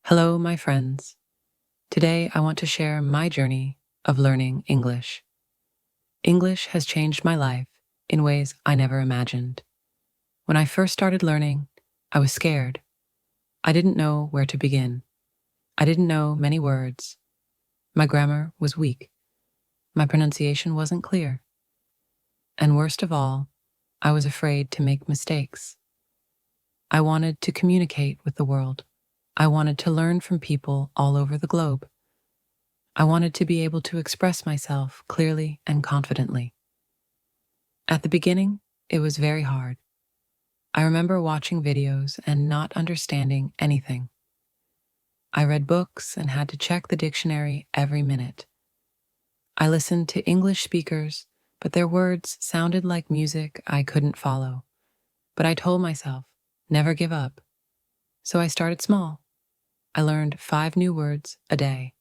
Hello, my friends. Today I want to share my journey of learning English. English has changed my life in ways I never imagined. When I first started learning, I was scared. I didn't know where to begin. I didn't know many words. My grammar was weak. My pronunciation wasn't clear. And worst of all, I was afraid to make mistakes. I wanted to communicate with the world. I wanted to learn from people all over the globe. I wanted to be able to express myself clearly and confidently. At the beginning, it was very hard. I remember watching videos and not understanding anything. I read books and had to check the dictionary every minute. I listened to English speakers, but their words sounded like music I couldn't follow. But I told myself, never give up. So I started small. I learned 5 new words a day.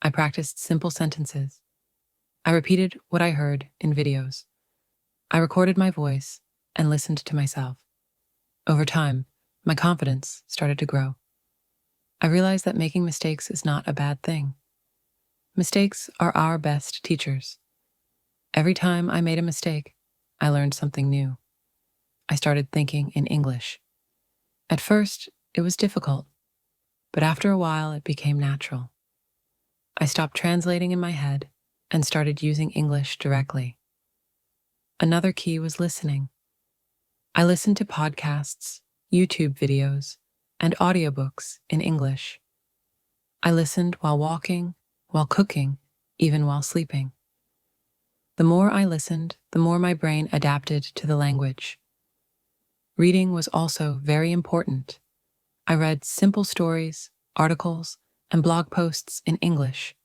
I practiced simple sentences. I repeated what I heard in videos. I recorded my voice and listened to myself. Over time, my confidence started to grow. I realized that making mistakes is not a bad thing. Mistakes are our best teachers. Every time I made a mistake, I learned something new. I started thinking in English. At first, it was difficult, but after a while, it became natural. I stopped translating in my head and started using English directly. Another key was listening. I listened to podcasts, YouTube videos, and audiobooks in English. I listened while walking, while cooking, even while sleeping. The more I listened, the more my brain adapted to the language. Reading was also very important. I read simple stories, articles, and blog posts in English.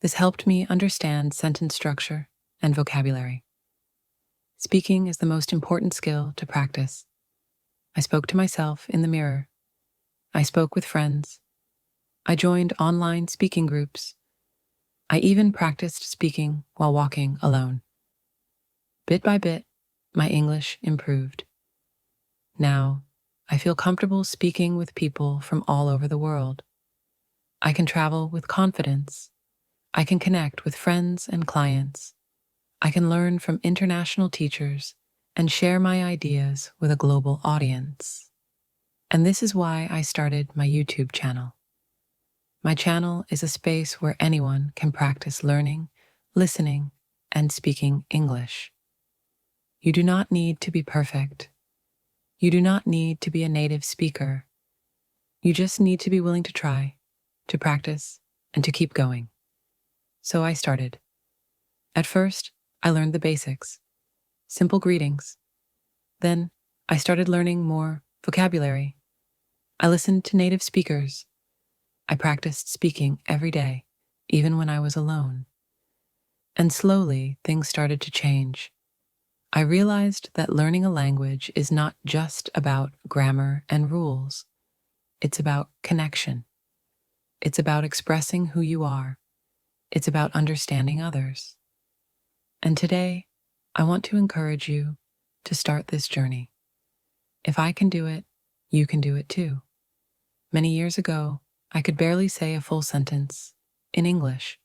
This helped me understand sentence structure and vocabulary. Speaking is the most important skill to practice. I spoke to myself in the mirror. I spoke with friends. I joined online speaking groups. I even practiced speaking while walking alone. Bit by bit, my English improved. Now, I feel comfortable speaking with people from all over the world. I can travel with confidence. I can connect with friends and clients. I can learn from international teachers and share my ideas with a global audience. And this is why I started my YouTube channel. My channel is a space where anyone can practice learning, listening, and speaking English. You do not need to be perfect. You do not need to be a native speaker. You just need to be willing to try, to practice, and to keep going. So I started. At first, I learned the basics, simple greetings. Then, I started learning more vocabulary. I listened to native speakers. I practiced speaking every day, even when I was alone. And slowly, things started to change. I realized that learning a language is not just about grammar and rules. It's about connection. It's about expressing who you are. It's about understanding others. And today, I want to encourage you to start this journey. If I can do it, you can do it too. Many years ago, I could barely say a full sentence in English.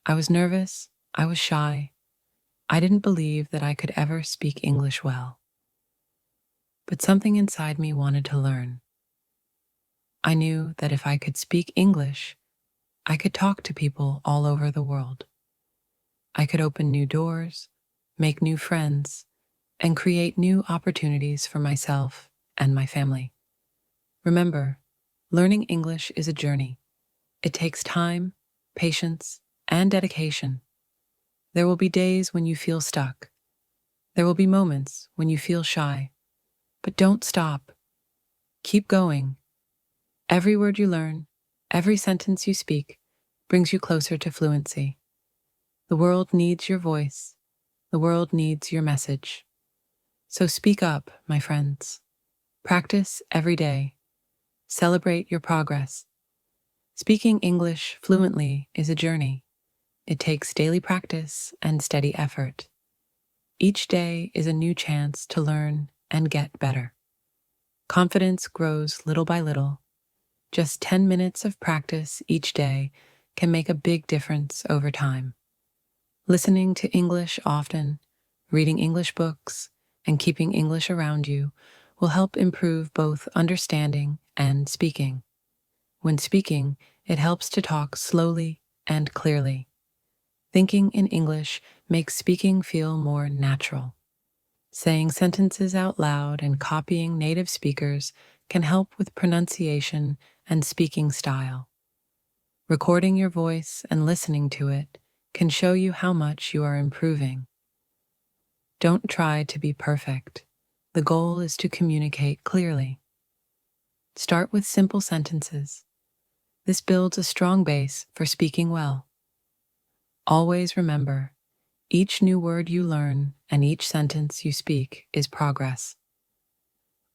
I was nervous, I was shy. I didn't believe that I could ever speak English well. But something inside me wanted to learn. I knew that if I could speak English, I could talk to people all over the world. I could open new doors, make new friends, and create new opportunities for myself and my family. Remember, learning English is a journey. It takes time, patience, and dedication. There will be days when you feel stuck. There will be moments when you feel shy. But don't stop. Keep going. Every word you learn, every sentence you speak, brings you closer to fluency. The world needs your voice. The world needs your message. So speak up, my friends. Practice every day. Celebrate your progress. Speaking English fluently is a journey. It takes daily practice and steady effort. Each day is a new chance to learn and get better. Confidence grows little by little. Just 10 minutes of practice each day can make a big difference over time. Listening to English often, reading English books, and keeping English around you will help improve both understanding and speaking. When speaking, it helps to talk slowly and clearly. Thinking in English makes speaking feel more natural. Saying sentences out loud and copying native speakers can help with pronunciation and speaking style. Recording your voice and listening to it can show you how much you are improving. Don't try to be perfect. The goal is to communicate clearly. Start with simple sentences. This builds a strong base for speaking well. Always remember, each new word you learn and each sentence you speak is progress.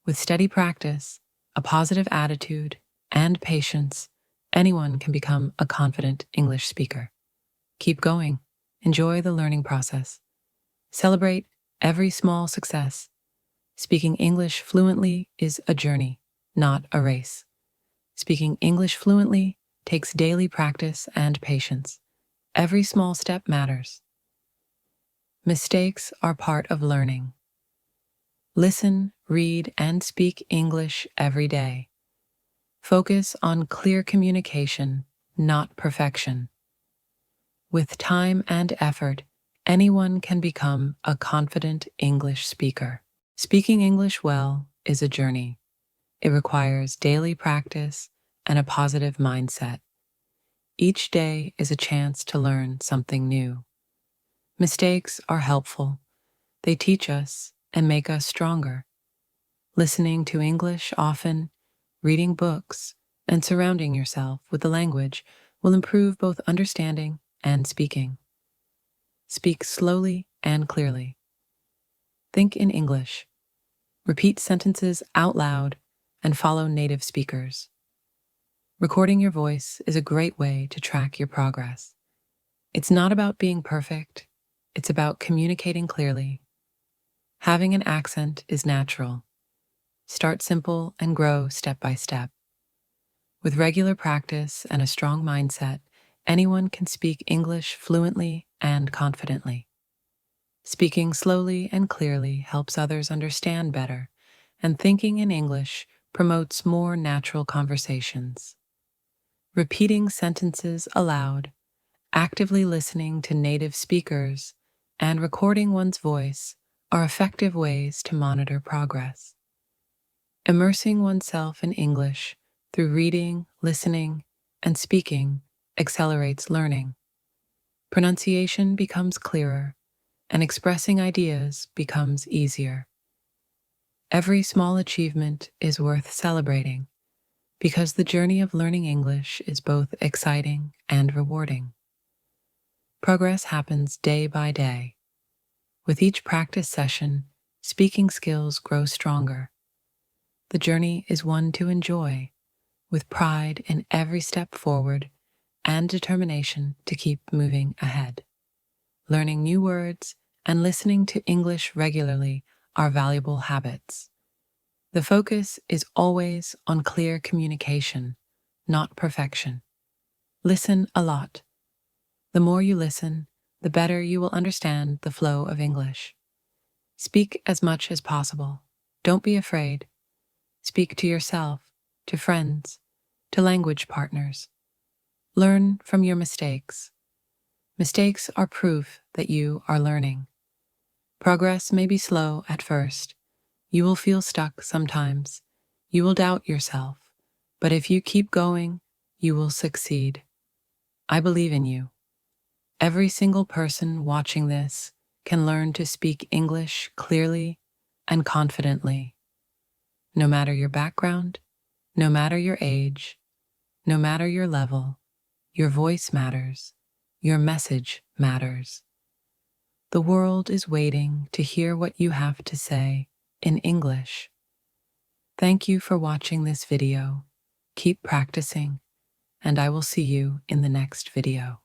With steady practice, a positive attitude, and patience, anyone can become a confident English speaker. Keep going. Enjoy the learning process. Celebrate every small success. Speaking English fluently is a journey, not a race. Speaking English fluently takes daily practice and patience. Every small step matters. Mistakes are part of learning. Listen, read, and speak English every day. Focus on clear communication, not perfection. With time and effort, anyone can become a confident English speaker. Speaking English well is a journey. It requires daily practice and a positive mindset. Each day is a chance to learn something new. Mistakes are helpful. They teach us and make us stronger. Listening to English often, reading books, and surrounding yourself with the language will improve both understanding and speaking. Speak slowly and clearly. Think in English. Repeat sentences out loud and follow native speakers. Recording your voice is a great way to track your progress. It's not about being perfect, it's about communicating clearly. Having an accent is natural. Start simple and grow step by step. With regular practice and a strong mindset, anyone can speak English fluently and confidently. Speaking slowly and clearly helps others understand better, and thinking in English promotes more natural conversations. Repeating sentences aloud, actively listening to native speakers, and recording one's voice are effective ways to monitor progress. Immersing oneself in English through reading, listening, and speaking accelerates learning. Pronunciation becomes clearer, and expressing ideas becomes easier. Every small achievement is worth celebrating because the journey of learning English is both exciting and rewarding. Progress happens day by day. With each practice session, speaking skills grow stronger. The journey is one to enjoy, with pride in every step forward and determination to keep moving ahead. Learning new words and listening to English regularly are valuable habits. The focus is always on clear communication, not perfection. Listen a lot. The more you listen, the better you will understand the flow of English. Speak as much as possible. Don't be afraid. Speak to yourself, to friends, to language partners. Learn from your mistakes. Mistakes are proof that you are learning. Progress may be slow at first. You will feel stuck sometimes. You will doubt yourself. But if you keep going, you will succeed. I believe in you. Every single person watching this can learn to speak English clearly and confidently. No matter your background, no matter your age, no matter your level, your voice matters. Your message matters. The world is waiting to hear what you have to say in English. Thank you for watching this video. Keep practicing, and I will see you in the next video.